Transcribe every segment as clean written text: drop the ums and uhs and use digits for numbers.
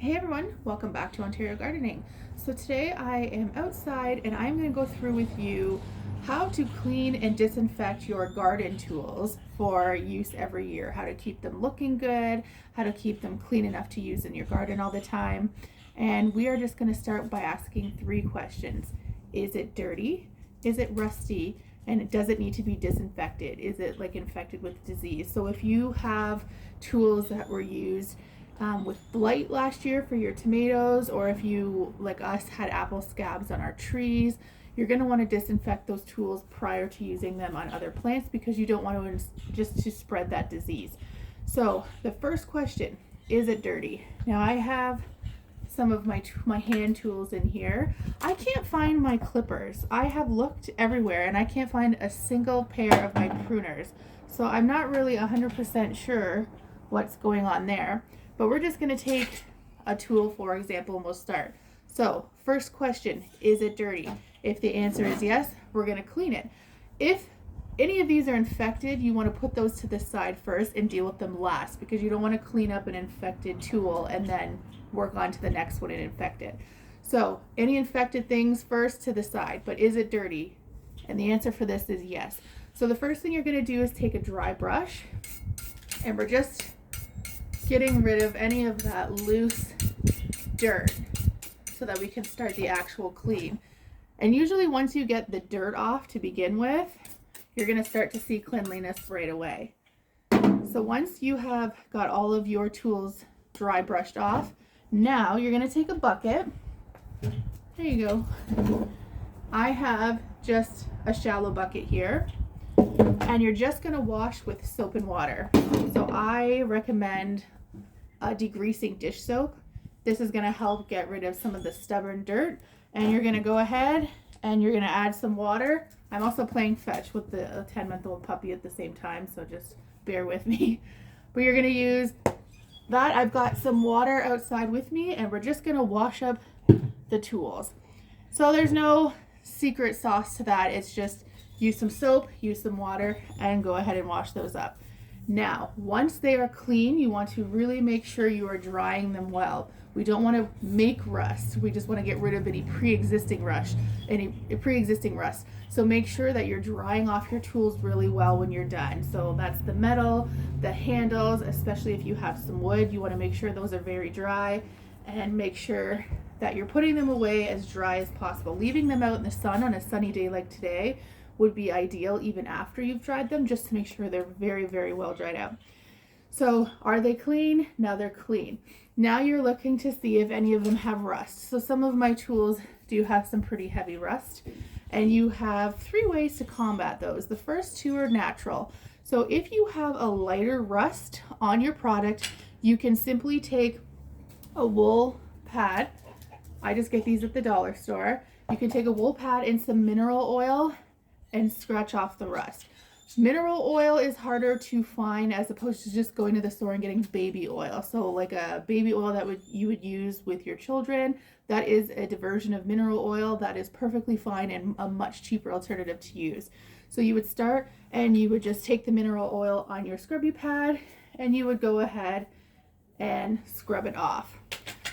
Hey everyone, welcome back to Ontario Gardening. So today I am outside and I'm going to go through with you how to clean and disinfect your garden tools for use every year, how to keep them looking good, how to keep them clean enough to use in your garden all the time. And we are just going to start by asking 3 questions. Is it dirty? Is it rusty? And does it need to be disinfected? Is it like infected with disease? So if you have tools that were used with blight last year for your tomatoes, or if you, like us, had apple scabs on our trees, you're going to want to disinfect those tools prior to using them on other plants because you don't want to just to spread that disease. So the first question, is it dirty? Now I have some of my hand tools in here. I can't find my clippers. I have looked everywhere and I can't find a single pair of my pruners. So I'm not really 100% sure what's going on there. But we're just going to take a tool, for example, and we'll start. So first question, is it dirty? If the answer is yes, we're going to clean it. If any of these are infected, you want to put those to the side first and deal with them last because you don't want to clean up an infected tool and then work on to the next one and infect it. So any infected things first to the side, but is it dirty? And the answer for this is yes. So the first thing you're going to do is take a dry brush and we're just getting rid of any of that loose dirt so that we can start the actual clean. And usually once you get the dirt off to begin with, you're going to start to see cleanliness right away. So once you have got all of your tools dry brushed off, now you're going to take a bucket. There you go. I have just a shallow bucket here. And you're just going to wash with soap and water. So I recommend degreasing dish soap. This is going to help get rid of some of the stubborn dirt. And you're going to go ahead and you're going to add some water. I'm also playing fetch with the 10-month-old puppy at the same time, so just bear with me. But you're going to use that. I've got some water outside with me and we're just going to wash up the tools. So there's no secret sauce to that. It's just use some soap, use some water, and go ahead and wash those up. Now, once they are clean, you want to really make sure you are drying them well. We don't want to make rust. We just want to get rid of any pre-existing rust. So make sure that you're drying off your tools really well when you're done. So that's the metal, the handles, especially if you have some wood, you want to make sure those are very dry and make sure that you're putting them away as dry as possible. Leaving them out in the sun on a sunny day like today would be ideal even after you've dried them, just to make sure they're very, very well dried out. So are they clean? Now they're clean. Now you're looking to see if any of them have rust. So some of my tools do have some pretty heavy rust, and you have 3 ways to combat those. The first 2 are natural. So if you have a lighter rust on your product, you can simply take a wool pad. I just get these at the dollar store. You can take a wool pad and some mineral oil and scratch off the rust. Mineral oil is harder to find as opposed to just going to the store and getting baby oil. So like a baby oil that you would use with your children, that is a diversion of mineral oil that is perfectly fine and a much cheaper alternative to use. So you would start and you would just take the mineral oil on your scrubby pad and you would go ahead and scrub it off.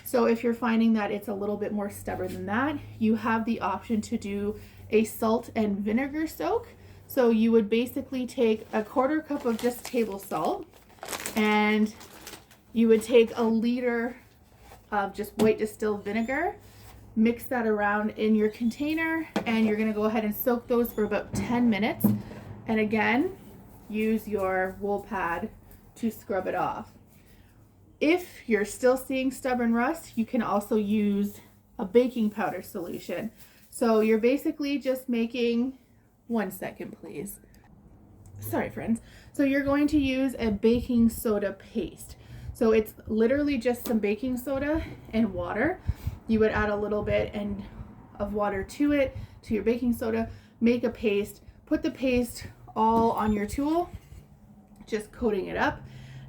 So if you're finding that it's a little bit more stubborn than that, you have the option to do a salt and vinegar soak. So you would basically take a 1/4 cup of just table salt and you would take a liter of just white distilled vinegar, mix that around in your container, and you're going to go ahead and soak those for about 10 minutes. And again, use your wool pad to scrub it off. If you're still seeing stubborn rust, you can also use a baking powder solution. So you're basically just making, 1 second please. Sorry friends. So you're going to use a baking soda paste. So it's literally just some baking soda and water. You would add a little bit of water to it, to your baking soda, make a paste, put the paste all on your tool, just coating it up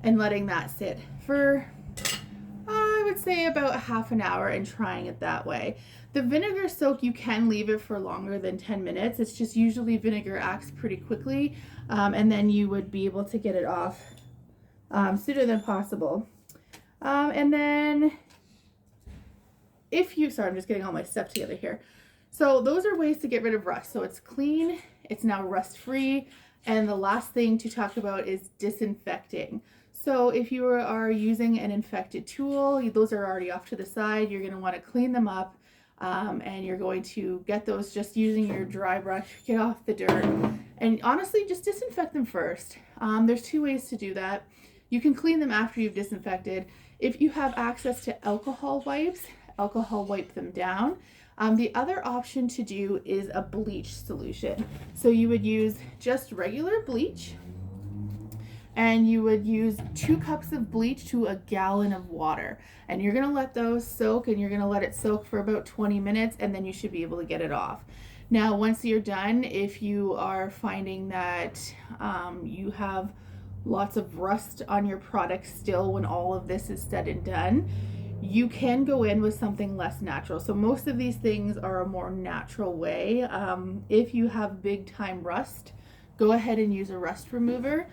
and letting that sit for I would say about half an hour and trying it that way. The vinegar soak, you can leave it for longer than 10 minutes. It's just usually vinegar acts pretty quickly, and then you would be able to get it off sooner than possible. And then sorry, I'm just getting all my stuff together here. So those are ways to get rid of rust. So it's clean, it's now rust free. And the last thing to talk about is disinfecting. So if you are using an infected tool, those are already off to the side. You're going to want to clean them up, and you're going to get those just using your dry brush, get off the dirt, and honestly just disinfect them first. There's two ways to do that. You can clean them after you've disinfected. If you have access to alcohol wipes, alcohol wipe them down. The other option to do is a bleach solution. So you would use just regular bleach, and you would use 2 cups of bleach to a gallon of water. And you're gonna let those soak, and you're gonna let it soak for about 20 minutes, and then you should be able to get it off. Now, once you're done, if you are finding that you have lots of rust on your product still when all of this is said and done, you can go in with something less natural. So most of these things are a more natural way. If you have big time rust, go ahead and use a rust remover.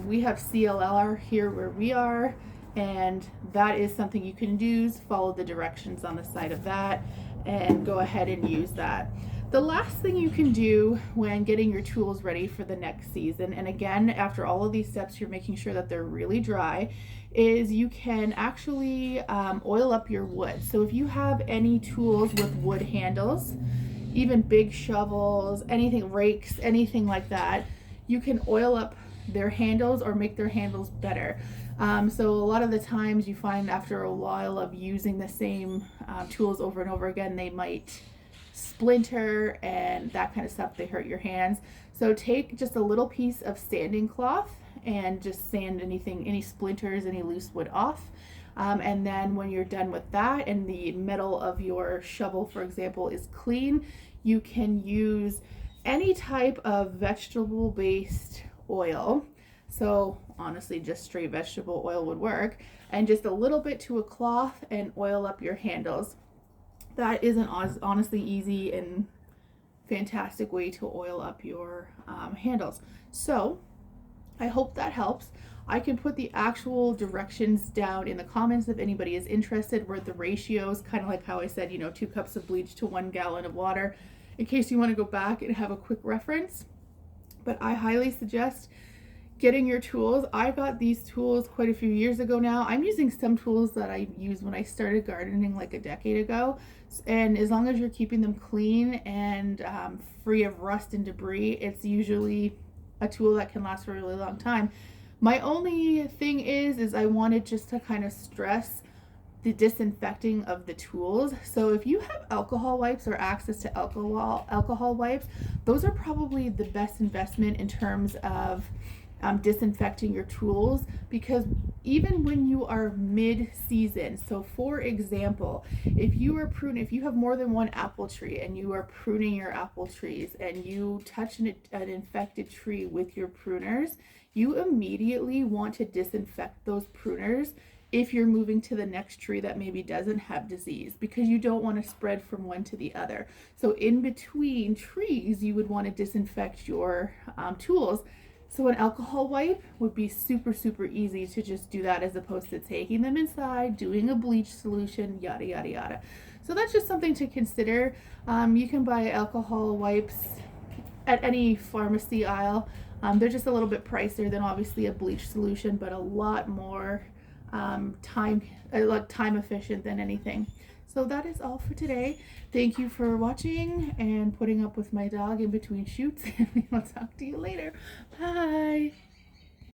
We have CLR here where we are, and that is something you can use. Follow the directions on the side of that and go ahead and use that. The last thing you can do when getting your tools ready for the next season, and again, after all of these steps, you're making sure that they're really dry, is you can actually oil up your wood. So if you have any tools with wood handles, even big shovels, anything, rakes, anything like that, you can oil up their handles or make their handles better. So a lot of the times you find after a while of using the same tools over and over again, they might splinter and that kind of stuff. They hurt your hands. So take just a little piece of sanding cloth and just sand any splinters, any loose wood off. And then when you're done with that and the metal of your shovel, for example, is clean, you can use any type of vegetable-based oil. So honestly, just straight vegetable oil would work, and just a little bit to a cloth and oil up your handles. That is an honestly easy and fantastic way to oil up your handles. So I hope that helps. I can put the actual directions down in the comments if anybody is interested, where the ratios, kind of like how I said, 2 cups of bleach to 1 gallon of water, in case you want to go back and have a quick reference. But I highly suggest getting your tools. I got these tools quite a few years ago now. I'm using some tools that I used when I started gardening like a decade ago. And as long as you're keeping them clean and free of rust and debris, it's usually a tool that can last for a really long time. My only thing is I wanted just to kind of stress the disinfecting of the tools. So if you have alcohol wipes or access to alcohol wipes, those are probably the best investment in terms of disinfecting your tools, because even when you are mid-season, so for example, if you have more than one apple tree and you are pruning your apple trees and you touch an infected tree with your pruners, you immediately want to disinfect those pruners if you're moving to the next tree that maybe doesn't have disease, because you don't want to spread from one to the other. So in between trees, you would want to disinfect your tools. So an alcohol wipe would be super, super easy to just do that, as opposed to taking them inside, doing a bleach solution, yada, yada, yada. So that's just something to consider. You can buy alcohol wipes at any pharmacy aisle. They're just a little bit pricier than obviously a bleach solution, but a lot more time efficient than anything. So that is all for today. Thank you for watching and putting up with my dog in between shoots, and we will talk to you later. Bye.